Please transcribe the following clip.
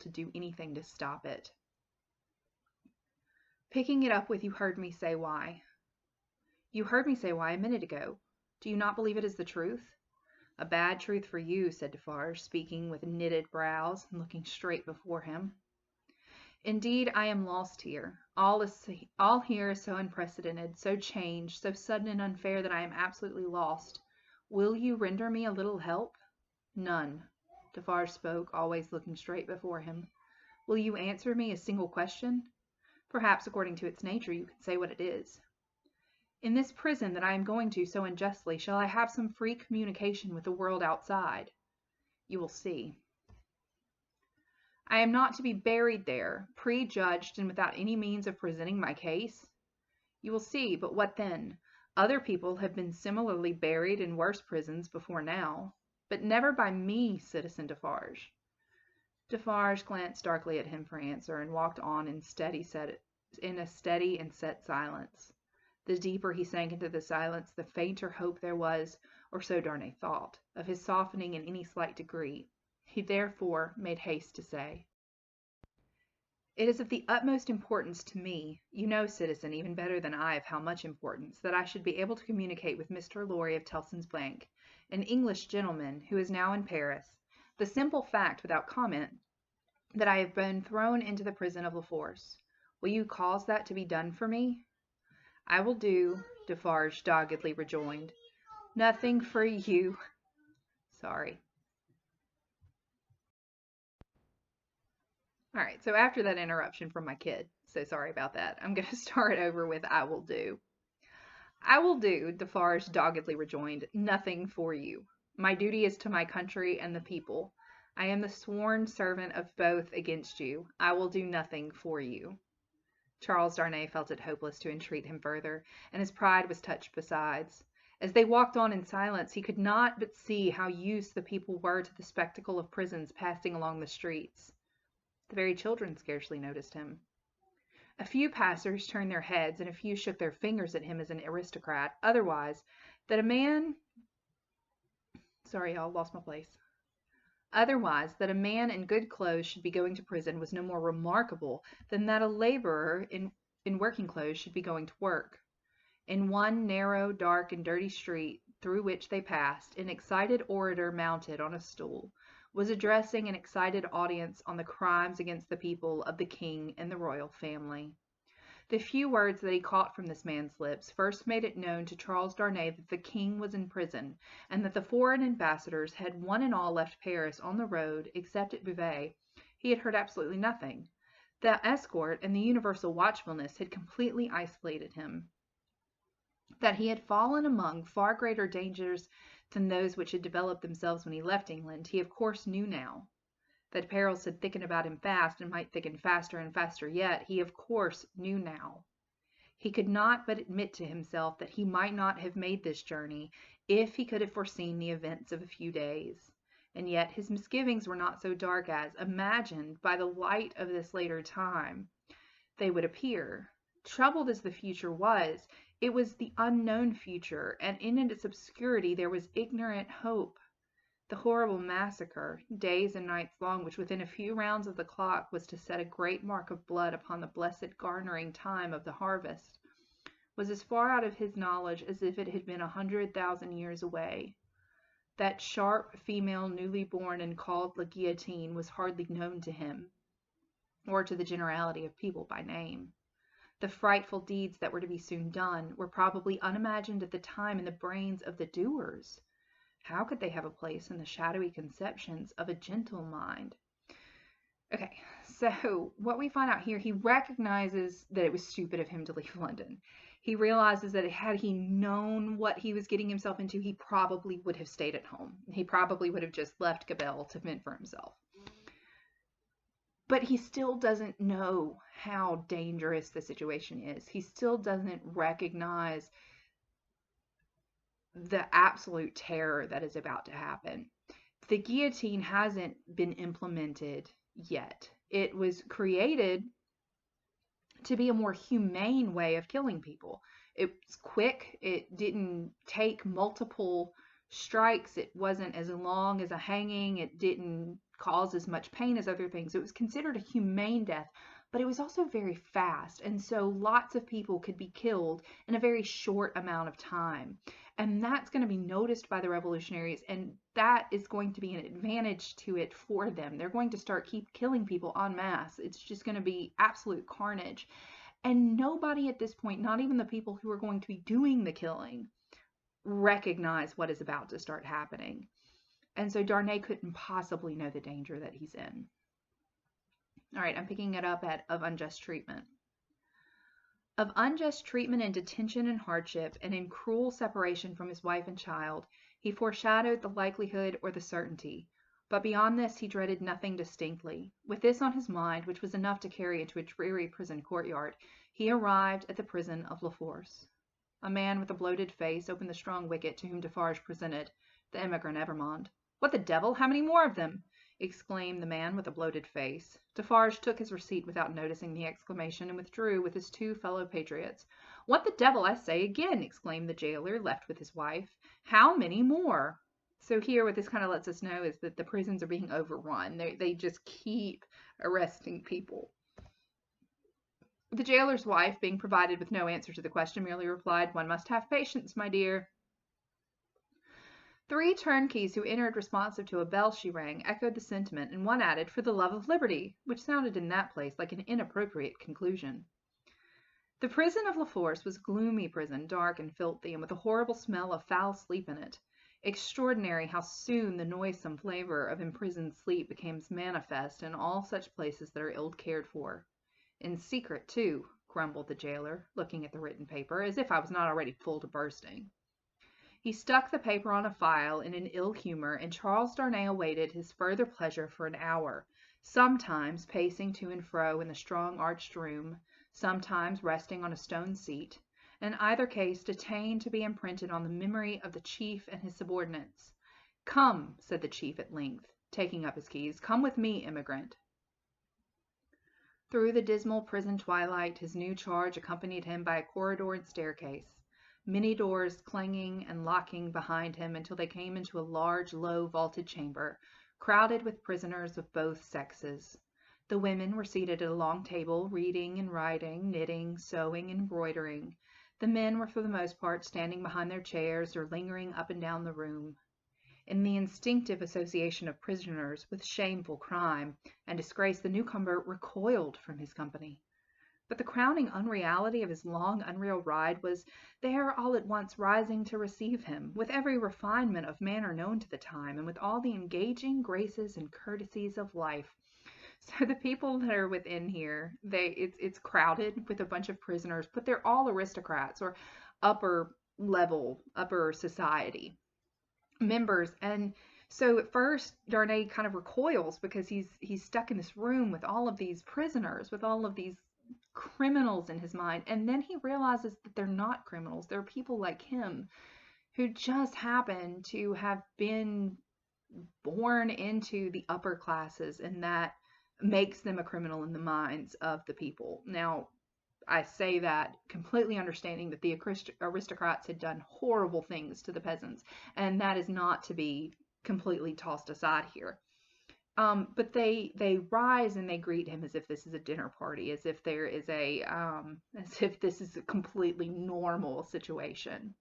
to do anything to stop it. Picking it up with "You heard me say why." "You heard me say why a minute ago. Do you not believe it is the truth?" "A bad truth for you," said Defarge, speaking with knitted brows, and looking straight before him. "Indeed, I am lost here. All here is so unprecedented, so changed, so sudden and unfair that I am absolutely lost. Will you render me a little help?" "None." Defarge spoke, always looking straight before him. "Will you answer me a single question? Perhaps, according to its nature, you can say what it is. In this prison that I am going to so unjustly, shall I have some free communication with the world outside? You will see. I am not to be buried there, prejudged and without any means of presenting my case? You will see, but what then? Other people have been similarly buried in worse prisons before now, but never by me, Citizen Defarge." Defarge glanced darkly at him for answer, and walked on in a steady and set silence. The deeper he sank into the silence, the fainter hope there was, or so Darnay thought, of his softening in any slight degree. He therefore made haste to say, "It is of the utmost importance to me, you know, citizen, even better than I of how much importance, that I should be able to communicate with Mr. Lorry of Tellson's Bank, an English gentleman who is now in Paris, the simple fact, without comment, that I have been thrown into the prison of La Force. Will you cause that to be done for me?" "I will do," Defarge doggedly rejoined. "Nothing for you." Sorry. All right, so after that interruption from my kid, so sorry about that, I'm going to start over with "I will do." "I will do," Defarge doggedly rejoined, "nothing for you. My duty is to my country and the people. I am the sworn servant of both against you. I will do nothing for you." Charles Darnay felt it hopeless to entreat him further, and his pride was touched besides. As they walked on in silence, he could not but see how used the people were to the spectacle of prisons passing along the streets. The very children scarcely noticed him. A few passers turned their heads, and a few shook their fingers at him as an aristocrat. Otherwise, that a man in good clothes should be going to prison was no more remarkable than that a laborer in working clothes should be going to work. In one narrow, dark, and dirty street through which they passed, an excited orator mounted on a stool was addressing an excited audience on the crimes against the people of the king and the royal family. The few words that he caught from this man's lips first made it known to Charles Darnay that the king was in prison, and that the foreign ambassadors had one and all left Paris on the road, except at Beauvais. He had heard absolutely nothing. The escort and the universal watchfulness had completely isolated him. That he had fallen among far greater dangers than those which had developed themselves when he left England, he of course knew now. That perils had thickened about him fast, and might thicken faster and faster yet, he of course knew now. He could not but admit to himself that he might not have made this journey if he could have foreseen the events of a few days. And yet his misgivings were not so dark as, imagined by the light of this later time, they would appear. Troubled as the future was, it was the unknown future, and in its obscurity there was ignorant hope. The horrible massacre, days and nights long, which within a few rounds of the clock was to set a great mark of blood upon the blessed garnering time of the harvest, was as far out of his knowledge as if it had been 100,000 years away. That sharp female newly born and called La Guillotine was hardly known to him, or to the generality of people by name. The frightful deeds that were to be soon done were probably unimagined at the time in the brains of the doers. How could they have a place in the shadowy conceptions of a gentle mind? Okay, so what we find out here, he recognizes that it was stupid of him to leave London. He realizes that had he known what he was getting himself into, he probably would have stayed at home. He probably would have just left Gabelle to fend for himself. But he still doesn't know how dangerous the situation is. He still doesn't recognize the absolute terror that is about to happen. The guillotine hasn't been implemented yet. It was created to be a more humane way of killing people. It's quick. It didn't take multiple strikes. It wasn't as long as a hanging. It didn't cause as much pain as other things. It was considered a humane death, but it was also very fast. And so lots of people could be killed in a very short amount of time. And that's going to be noticed by the revolutionaries, and that is going to be an advantage to it for them. They're going to start keep killing people en masse. It's just going to be absolute carnage. And nobody at this point, not even the people who are going to be doing the killing, recognize what is about to start happening. And so Darnay couldn't possibly know the danger that he's in. All right, I'm picking it up at of unjust treatment. Of unjust treatment in detention and hardship, and in cruel separation from his wife and child, he foreshadowed the likelihood or the certainty. But beyond this he dreaded nothing distinctly. With this on his mind, which was enough to carry into a dreary prison courtyard, he arrived at the prison of La Force. A man with a bloated face opened the strong wicket to whom Defarge presented the emigrant Evrémonde. "What the devil! How many more of them?" exclaimed the man with a bloated face. Defarge took his receipt without noticing the exclamation, and withdrew with his two fellow patriots. "What the devil, I say again!" exclaimed the jailer, left with his wife. "How many more?" So here, what this kind of lets us know is that the prisons are being overrun. They just keep arresting people. The jailer's wife, being provided with no answer to the question, merely replied, "One must have patience, my dear." Three turnkeys who entered responsive to a bell she rang echoed the sentiment, and one added, "For the love of liberty," which sounded in that place like an inappropriate conclusion. The prison of La Force was a gloomy prison, dark and filthy, and with a horrible smell of foul sleep in it. Extraordinary how soon the noisome flavor of imprisoned sleep becomes manifest in all such places that are ill cared for. "In secret, too," grumbled the jailer, looking at the written paper, "as if I was not already full to bursting." He stuck the paper on a file in an ill humor, and Charles Darnay awaited his further pleasure for an hour, sometimes pacing to and fro in the strong arched room, sometimes resting on a stone seat, in either case detained to be imprinted on the memory of the chief and his subordinates. "Come," said the chief at length, taking up his keys, "come with me, emigrant." Through the dismal prison twilight his new charge accompanied him by a corridor and staircase, many doors clanging and locking behind him until they came into a large, low, vaulted chamber, crowded with prisoners of both sexes. The women were seated at a long table, reading and writing, knitting, sewing, and embroidering. The men were for the most part standing behind their chairs or lingering up and down the room. In the instinctive association of prisoners with shameful crime and disgrace, the newcomer recoiled from his company. But the crowning unreality of his long, unreal ride was there all at once rising to receive him, with every refinement of manner known to the time, and with all the engaging graces and courtesies of life. So the people that are within here, it's crowded with a bunch of prisoners, but they're all aristocrats or upper level, upper society members. And so at first Darnay kind of recoils because he's stuck in this room with all of these prisoners, with all of these criminals in his mind, and then he realizes that they're not criminals. They're people like him who just happen to have been born into the upper classes, and that makes them a criminal in the minds of the people. Now, I say that completely understanding that the aristocrats had done horrible things to the peasants, and that is not to be completely tossed aside here. But they rise and they greet him as if this is a dinner party, as if there is as if this is a completely normal situation.